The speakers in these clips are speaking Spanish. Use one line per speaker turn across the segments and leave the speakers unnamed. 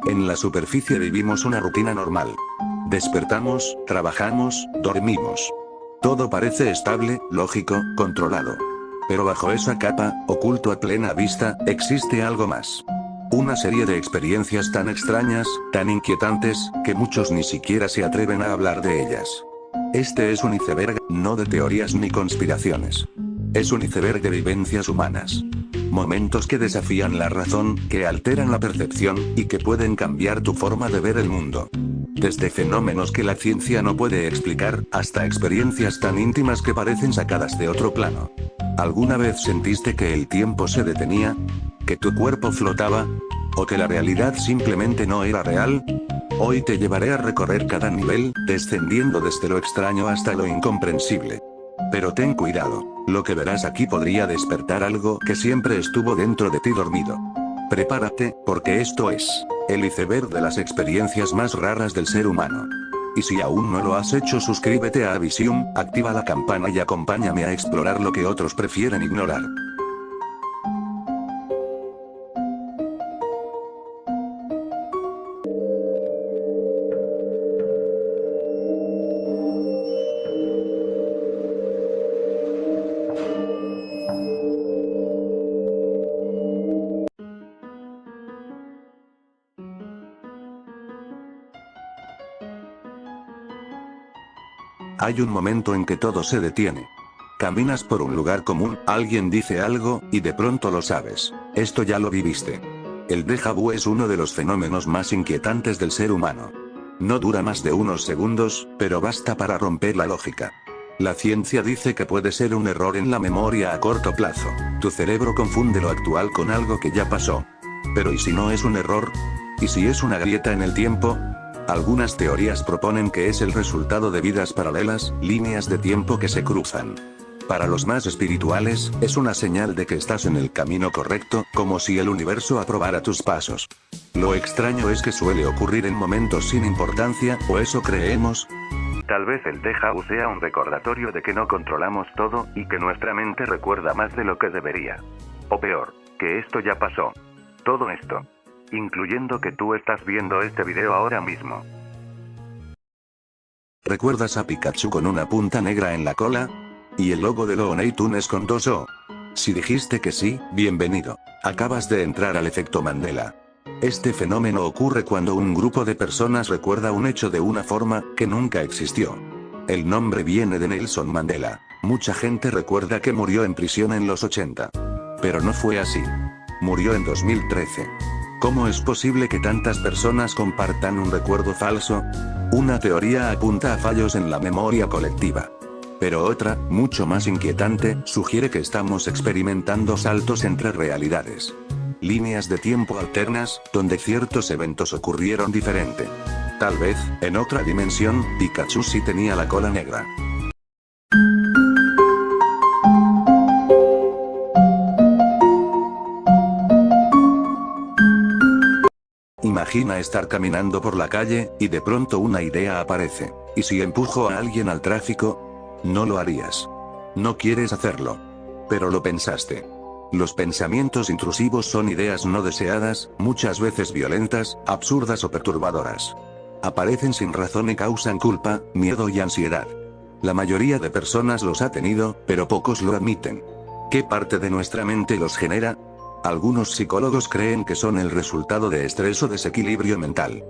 En la superficie vivimos una rutina normal. Despertamos, trabajamos, dormimos. Todo parece estable, lógico, controlado. Pero bajo esa capa, oculto a plena vista, existe algo más. Una serie de experiencias tan extrañas, tan inquietantes, que muchos ni siquiera se atreven a hablar de ellas. Este es un iceberg, no de teorías ni conspiraciones. Es un iceberg de vivencias humanas. Momentos que desafían la razón, que alteran la percepción, y que pueden cambiar tu forma de ver el mundo. Desde fenómenos que la ciencia no puede explicar, hasta experiencias tan íntimas que parecen sacadas de otro plano. ¿Alguna vez sentiste que el tiempo se detenía? ¿Que tu cuerpo flotaba? ¿O que la realidad simplemente no era real? Hoy te llevaré a recorrer cada nivel, descendiendo desde lo extraño hasta lo incomprensible. Pero ten cuidado, lo que verás aquí podría despertar algo que siempre estuvo dentro de ti dormido. Prepárate, porque esto es el iceberg de las experiencias más raras del ser humano. Y si aún no lo has hecho, suscríbete a Avisium, activa la campana y acompáñame a explorar lo que otros prefieren ignorar. Hay un momento en que todo se detiene. Caminas por un lugar común, alguien dice algo, y de pronto lo sabes. Esto ya lo viviste. El déjà vu es uno de los fenómenos más inquietantes del ser humano. No dura más de unos segundos, pero basta para romper la lógica. La ciencia dice que puede ser un error en la memoria a corto plazo. Tu cerebro confunde lo actual con algo que ya pasó. Pero ¿y si no es un error? ¿Y si es una grieta en el tiempo? Algunas teorías proponen que es el resultado de vidas paralelas, líneas de tiempo que se cruzan. Para los más espirituales, es una señal de que estás en el camino correcto, como si el universo aprobara tus pasos. Lo extraño es que suele ocurrir en momentos sin importancia, o eso creemos.
Tal vez el déjà vu sea un recordatorio de que no controlamos todo, y que nuestra mente recuerda más de lo que debería. O peor, que esto ya pasó. Todo esto, incluyendo que tú estás viendo este video ahora mismo.
¿Recuerdas a Pikachu con una punta negra en la cola? ¿Y el logo de Looney Tunes con 2 O? Si dijiste que sí, bienvenido. Acabas de entrar al efecto Mandela. Este fenómeno ocurre cuando un grupo de personas recuerda un hecho de una forma que nunca existió. El nombre viene de Nelson Mandela. Mucha gente recuerda que murió en prisión en los 80. Pero no fue así. Murió en 2013. ¿Cómo es posible que tantas personas compartan un recuerdo falso? Una teoría apunta a fallos en la memoria colectiva. Pero otra, mucho más inquietante, sugiere que estamos experimentando saltos entre realidades. Líneas de tiempo alternas, donde ciertos eventos ocurrieron diferente. Tal vez, en otra dimensión, Pikachu sí tenía la cola negra. Imagina estar caminando por la calle, y de pronto una idea aparece. ¿Y si empujo a alguien al tráfico? No lo harías. No quieres hacerlo. Pero lo pensaste. Los pensamientos intrusivos son ideas no deseadas, muchas veces violentas, absurdas o perturbadoras. Aparecen sin razón y causan culpa, miedo y ansiedad. La mayoría de personas los ha tenido, pero pocos lo admiten. ¿Qué parte de nuestra mente los genera? Algunos psicólogos creen que son el resultado de estrés o desequilibrio mental.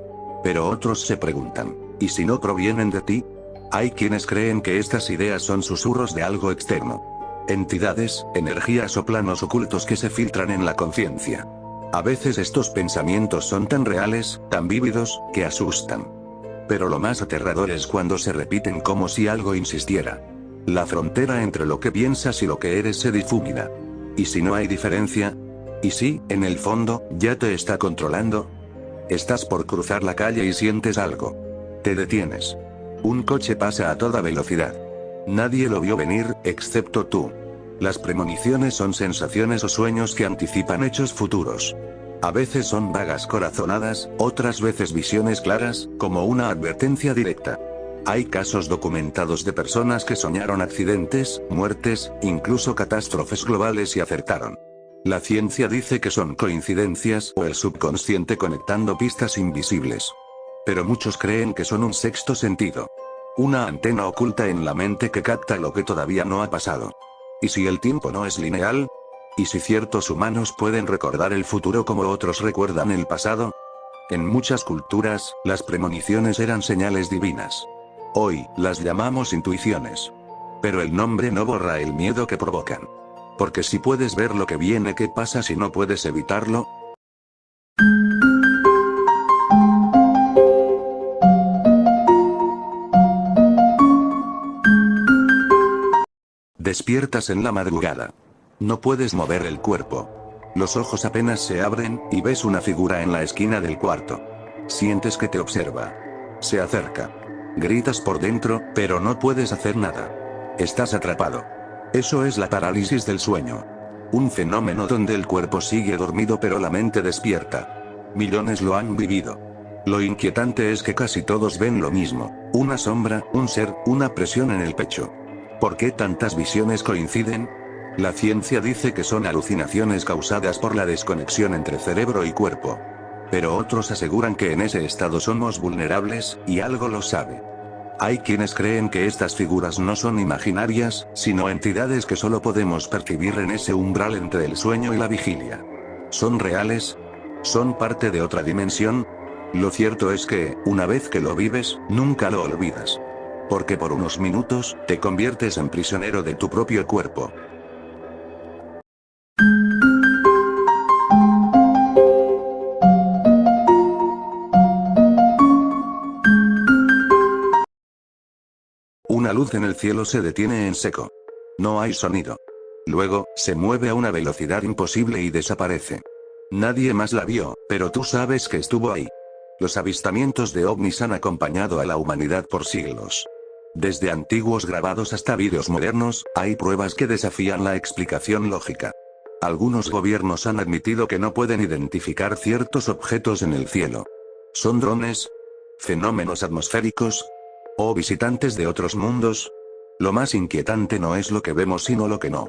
Pero otros se preguntan, ¿y si no provienen de ti? Hay quienes creen que estas ideas son susurros de algo externo. Entidades, energías o planos ocultos que se filtran en la conciencia. A veces estos pensamientos son tan reales, tan vívidos, que asustan. Pero lo más aterrador es cuando se repiten como si algo insistiera. La frontera entre lo que piensas y lo que eres se difumina. ¿Y si no hay diferencia? ¿Y si, en el fondo, ya te está controlando? Estás por cruzar la calle y sientes algo. Te detienes. Un coche pasa a toda velocidad. Nadie lo vio venir, excepto tú. Las premoniciones son sensaciones o sueños que anticipan hechos futuros. A veces son vagas corazonadas, otras veces visiones claras, como una advertencia directa. Hay casos documentados de personas que soñaron accidentes, muertes, incluso catástrofes globales y acertaron. La ciencia dice que son coincidencias o el subconsciente conectando pistas invisibles. Pero muchos creen que son un sexto sentido. Una antena oculta en la mente que capta lo que todavía no ha pasado. ¿Y si el tiempo no es lineal? ¿Y si ciertos humanos pueden recordar el futuro como otros recuerdan el pasado? En muchas culturas, las premoniciones eran señales divinas. Hoy, las llamamos intuiciones. Pero el nombre no borra el miedo que provocan. Porque si puedes ver lo que viene, ¿qué pasa si no puedes evitarlo? Despiertas en la madrugada. No puedes mover el cuerpo. Los ojos apenas se abren, y ves una figura en la esquina del cuarto. Sientes que te observa. Se acerca. Gritas por dentro, pero no puedes hacer nada. Estás atrapado. Eso es la parálisis del sueño. Un fenómeno donde el cuerpo sigue dormido pero la mente despierta. Millones lo han vivido. Lo inquietante es que casi todos ven lo mismo: una sombra, un ser, una presión en el pecho. ¿Por qué tantas visiones coinciden? La ciencia dice que son alucinaciones causadas por la desconexión entre cerebro y cuerpo. Pero otros aseguran que en ese estado somos vulnerables, y algo lo sabe. Hay quienes creen que estas figuras no son imaginarias, sino entidades que solo podemos percibir en ese umbral entre el sueño y la vigilia. ¿Son reales? ¿Son parte de otra dimensión? Lo cierto es que, una vez que lo vives, nunca lo olvidas. Porque por unos minutos, te conviertes en prisionero de tu propio cuerpo. Una luz en el cielo se detiene en seco. No hay sonido. Luego, se mueve a una velocidad imposible y desaparece. Nadie más la vio, pero tú sabes que estuvo ahí. Los avistamientos de ovnis han acompañado a la humanidad por siglos. Desde antiguos grabados hasta vídeos modernos, hay pruebas que desafían la explicación lógica. Algunos gobiernos han admitido que no pueden identificar ciertos objetos en el cielo. ¿Son drones? ¿Fenómenos atmosféricos? ¿O visitantes de otros mundos? Lo más inquietante no es lo que vemos sino lo que no.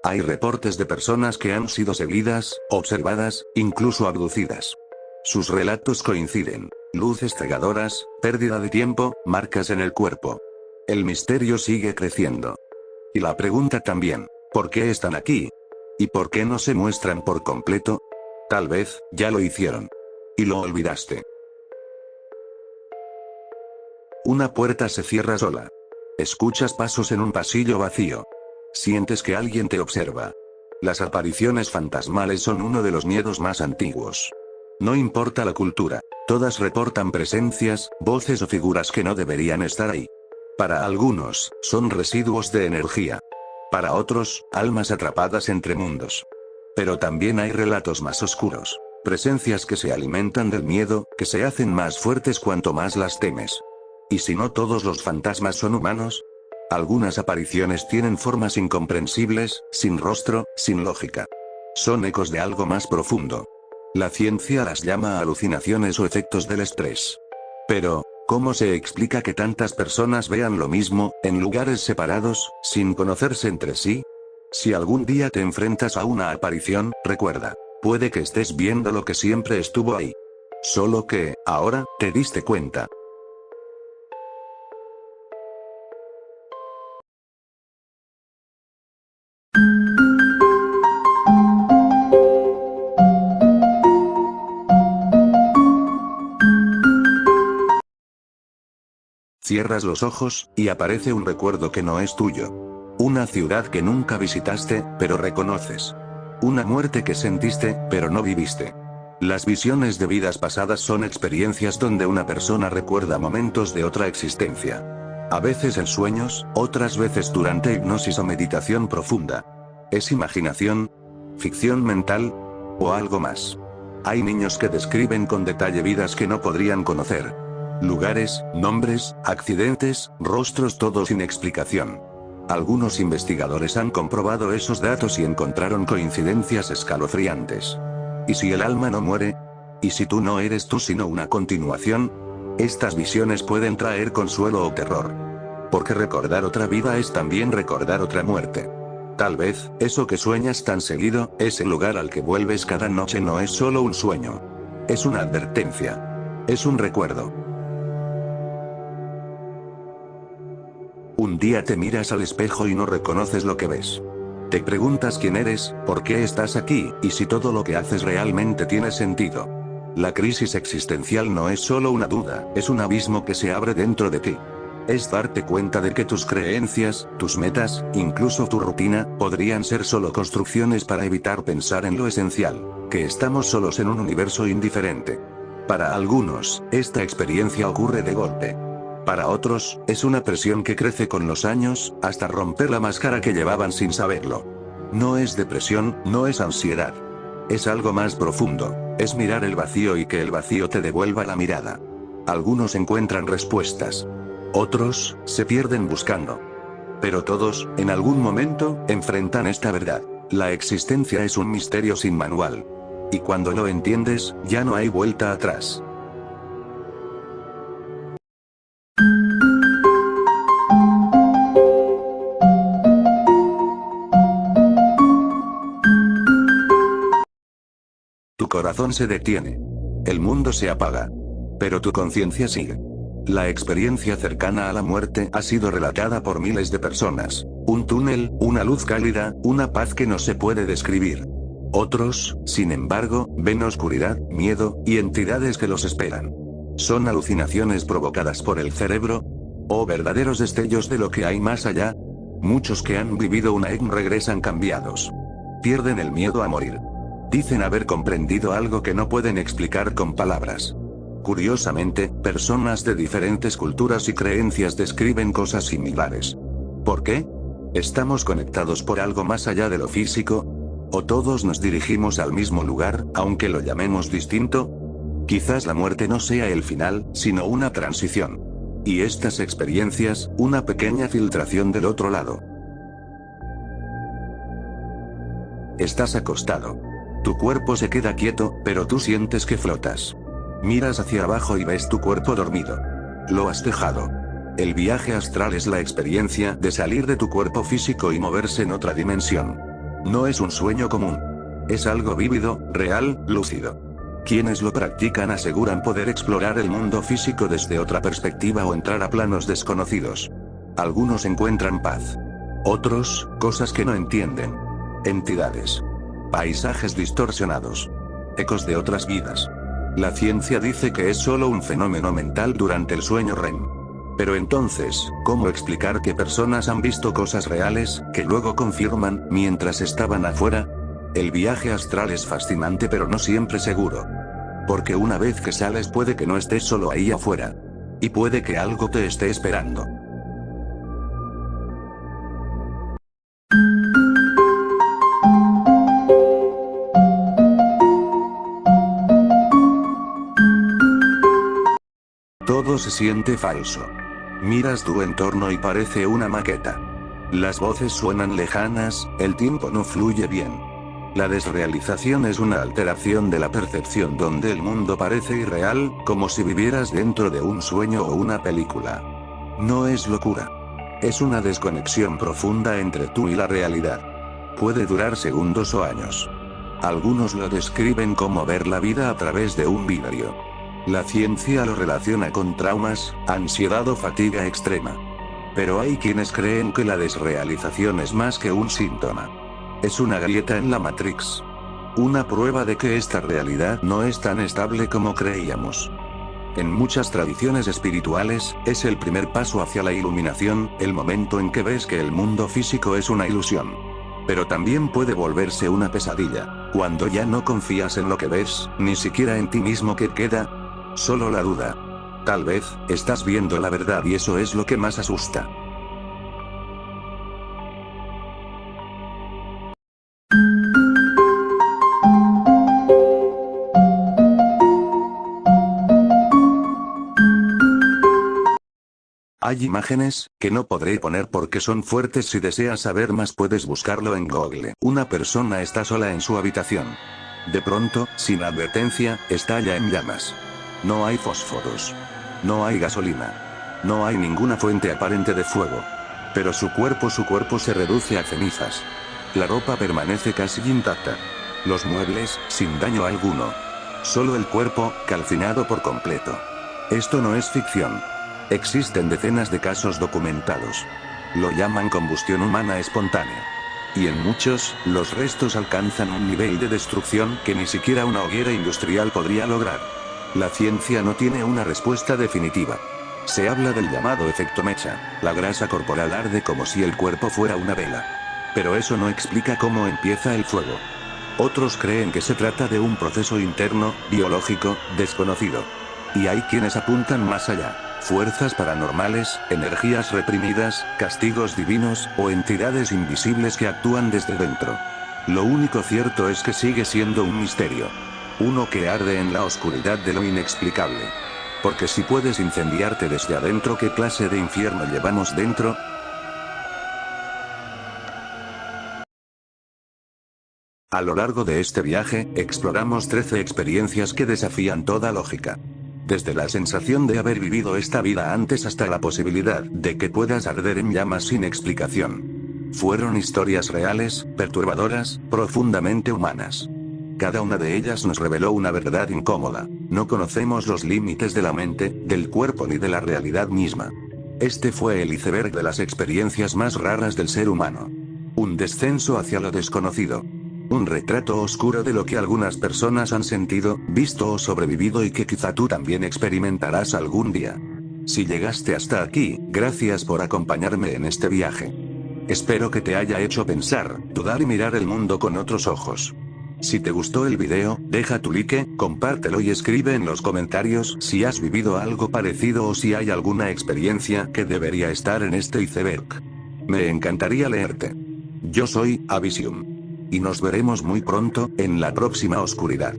Hay reportes de personas que han sido seguidas, observadas, incluso abducidas. Sus relatos coinciden: luces cegadoras, pérdida de tiempo, marcas en el cuerpo. El misterio sigue creciendo. Y la pregunta también: ¿por qué están aquí? ¿Y por qué no se muestran por completo? Tal vez, ya lo hicieron. Y lo olvidaste. Una puerta se cierra sola. Escuchas pasos en un pasillo vacío. Sientes que alguien te observa. Las apariciones fantasmales son uno de los miedos más antiguos. No importa la cultura, todas reportan presencias, voces o figuras que no deberían estar ahí. Para algunos, son residuos de energía. Para otros, almas atrapadas entre mundos. Pero también hay relatos más oscuros. Presencias que se alimentan del miedo, que se hacen más fuertes cuanto más las temes. ¿Y si no todos los fantasmas son humanos? Algunas apariciones tienen formas incomprensibles, sin rostro, sin lógica. Son ecos de algo más profundo. La ciencia las llama alucinaciones o efectos del estrés. Pero, ¿cómo se explica que tantas personas vean lo mismo, en lugares separados, sin conocerse entre sí? Si algún día te enfrentas a una aparición, recuerda, puede que estés viendo lo que siempre estuvo ahí. Solo que, ahora, te diste cuenta. Cierras los ojos, y aparece un recuerdo que no es tuyo. Una ciudad que nunca visitaste, pero reconoces. Una muerte que sentiste, pero no viviste. Las visiones de vidas pasadas son experiencias donde una persona recuerda momentos de otra existencia. A veces en sueños, otras veces durante hipnosis o meditación profunda. ¿Es imaginación? ¿Ficción mental? ¿O algo más? Hay niños que describen con detalle vidas que no podrían conocer. Lugares, nombres, accidentes, rostros, todo sin explicación. Algunos investigadores han comprobado esos datos y encontraron coincidencias escalofriantes. ¿Y si el alma no muere? ¿Y si tú no eres tú sino una continuación? Estas visiones pueden traer consuelo o terror. Porque recordar otra vida es también recordar otra muerte. Tal vez, eso que sueñas tan seguido, ese lugar al que vuelves cada noche no es solo un sueño. Es una advertencia. Es un recuerdo. Un día te miras al espejo y no reconoces lo que ves. Te preguntas quién eres, por qué estás aquí, y si todo lo que haces realmente tiene sentido. La crisis existencial no es solo una duda, es un abismo que se abre dentro de ti. Es darte cuenta de que tus creencias, tus metas, incluso tu rutina, podrían ser solo construcciones para evitar pensar en lo esencial, que estamos solos en un universo indiferente. Para algunos, esta experiencia ocurre de golpe. Para otros, es una presión que crece con los años, hasta romper la máscara que llevaban sin saberlo. No es depresión, no es ansiedad. Es algo más profundo, es mirar el vacío y que el vacío te devuelva la mirada. Algunos encuentran respuestas. Otros, se pierden buscando. Pero todos, en algún momento, enfrentan esta verdad. La existencia es un misterio sin manual. Y cuando lo entiendes, ya no hay vuelta atrás. Tu corazón se detiene. El mundo se apaga. Pero tu conciencia sigue. La experiencia cercana a la muerte ha sido relatada por miles de personas. Un túnel, una luz cálida, una paz que no se puede describir. Otros, sin embargo, ven oscuridad, miedo, y entidades que los esperan. ¿Son alucinaciones provocadas por el cerebro? ¿O verdaderos destellos de lo que hay más allá? Muchos que han vivido una EM regresan cambiados. Pierden el miedo a morir. Dicen haber comprendido algo que no pueden explicar con palabras. Curiosamente, personas de diferentes culturas y creencias describen cosas similares. ¿Por qué? ¿Estamos conectados por algo más allá de lo físico? ¿O todos nos dirigimos al mismo lugar, aunque lo llamemos distinto? Quizás la muerte no sea el final, sino una transición. Y estas experiencias, una pequeña filtración del otro lado. Estás acostado. Tu cuerpo se queda quieto, pero tú sientes que flotas. Miras hacia abajo y ves tu cuerpo dormido. Lo has dejado. El viaje astral es la experiencia de salir de tu cuerpo físico y moverse en otra dimensión. No es un sueño común. Es algo vívido, real, lúcido. Quienes lo practican aseguran poder explorar el mundo físico desde otra perspectiva o entrar a planos desconocidos. Algunos encuentran paz. Otros, cosas que no entienden. Entidades. Paisajes distorsionados. Ecos de otras vidas. La ciencia dice que es solo un fenómeno mental durante el sueño REM. Pero entonces, ¿cómo explicar que personas han visto cosas reales, que luego confirman, mientras estaban afuera? El viaje astral es fascinante pero no siempre seguro. Porque una vez que sales puede que no estés solo ahí afuera. Y puede que algo te esté esperando. Todo se siente falso. Miras tu entorno y parece una maqueta. Las voces suenan lejanas, el tiempo no fluye bien. La desrealización es una alteración de la percepción donde el mundo parece irreal, como si vivieras dentro de un sueño o una película. No es locura. Es una desconexión profunda entre tú y la realidad. Puede durar segundos o años. Algunos lo describen como ver la vida a través de un vidrio. La ciencia lo relaciona con traumas, ansiedad o fatiga extrema. Pero hay quienes creen que la desrealización es más que un síntoma. Es una grieta en la Matrix. Una prueba de que esta realidad no es tan estable como creíamos. En muchas tradiciones espirituales, es el primer paso hacia la iluminación, el momento en que ves que el mundo físico es una ilusión. Pero también puede volverse una pesadilla, cuando ya no confías en lo que ves, ni siquiera en ti mismo. ¿Qué queda? Solo la duda. Tal vez, estás viendo la verdad y eso es lo que más asusta. Hay imágenes, que no podré poner porque son fuertes. Si deseas saber más puedes buscarlo en Google. Una persona está sola en su habitación. De pronto, sin advertencia, estalla en llamas. No hay fósforos. No hay gasolina. No hay ninguna fuente aparente de fuego. Pero su cuerpo se reduce a cenizas. La ropa permanece casi intacta. Los muebles, sin daño alguno. Solo el cuerpo, calcinado por completo. Esto no es ficción. Existen decenas de casos documentados. Lo llaman combustión humana espontánea. Y en muchos, los restos alcanzan un nivel de destrucción que ni siquiera una hoguera industrial podría lograr. La ciencia no tiene una respuesta definitiva. Se habla del llamado efecto mecha. La grasa corporal arde como si el cuerpo fuera una vela. Pero eso no explica cómo empieza el fuego. Otros creen que se trata de un proceso interno, biológico, desconocido. Y hay quienes apuntan más allá. Fuerzas paranormales, energías reprimidas, castigos divinos, o entidades invisibles que actúan desde dentro. Lo único cierto es que sigue siendo un misterio. Uno que arde en la oscuridad de lo inexplicable. Porque si puedes incendiarte desde adentro, ¿qué clase de infierno llevamos dentro? A lo largo de este viaje, exploramos 13 experiencias que desafían toda lógica. Desde la sensación de haber vivido esta vida antes hasta la posibilidad de que puedas arder en llamas sin explicación. Fueron historias reales, perturbadoras, profundamente humanas. Cada una de ellas nos reveló una verdad incómoda. No conocemos los límites de la mente, del cuerpo ni de la realidad misma. Este fue el iceberg de las experiencias más raras del ser humano. Un descenso hacia lo desconocido. Un retrato oscuro de lo que algunas personas han sentido, visto o sobrevivido y que quizá tú también experimentarás algún día. Si llegaste hasta aquí, gracias por acompañarme en este viaje. Espero que te haya hecho pensar, dudar y mirar el mundo con otros ojos. Si te gustó el video, deja tu like, compártelo y escribe en los comentarios si has vivido algo parecido o si hay alguna experiencia que debería estar en este iceberg. Me encantaría leerte. Yo soy Abysium. Y nos veremos muy pronto, en la próxima oscuridad.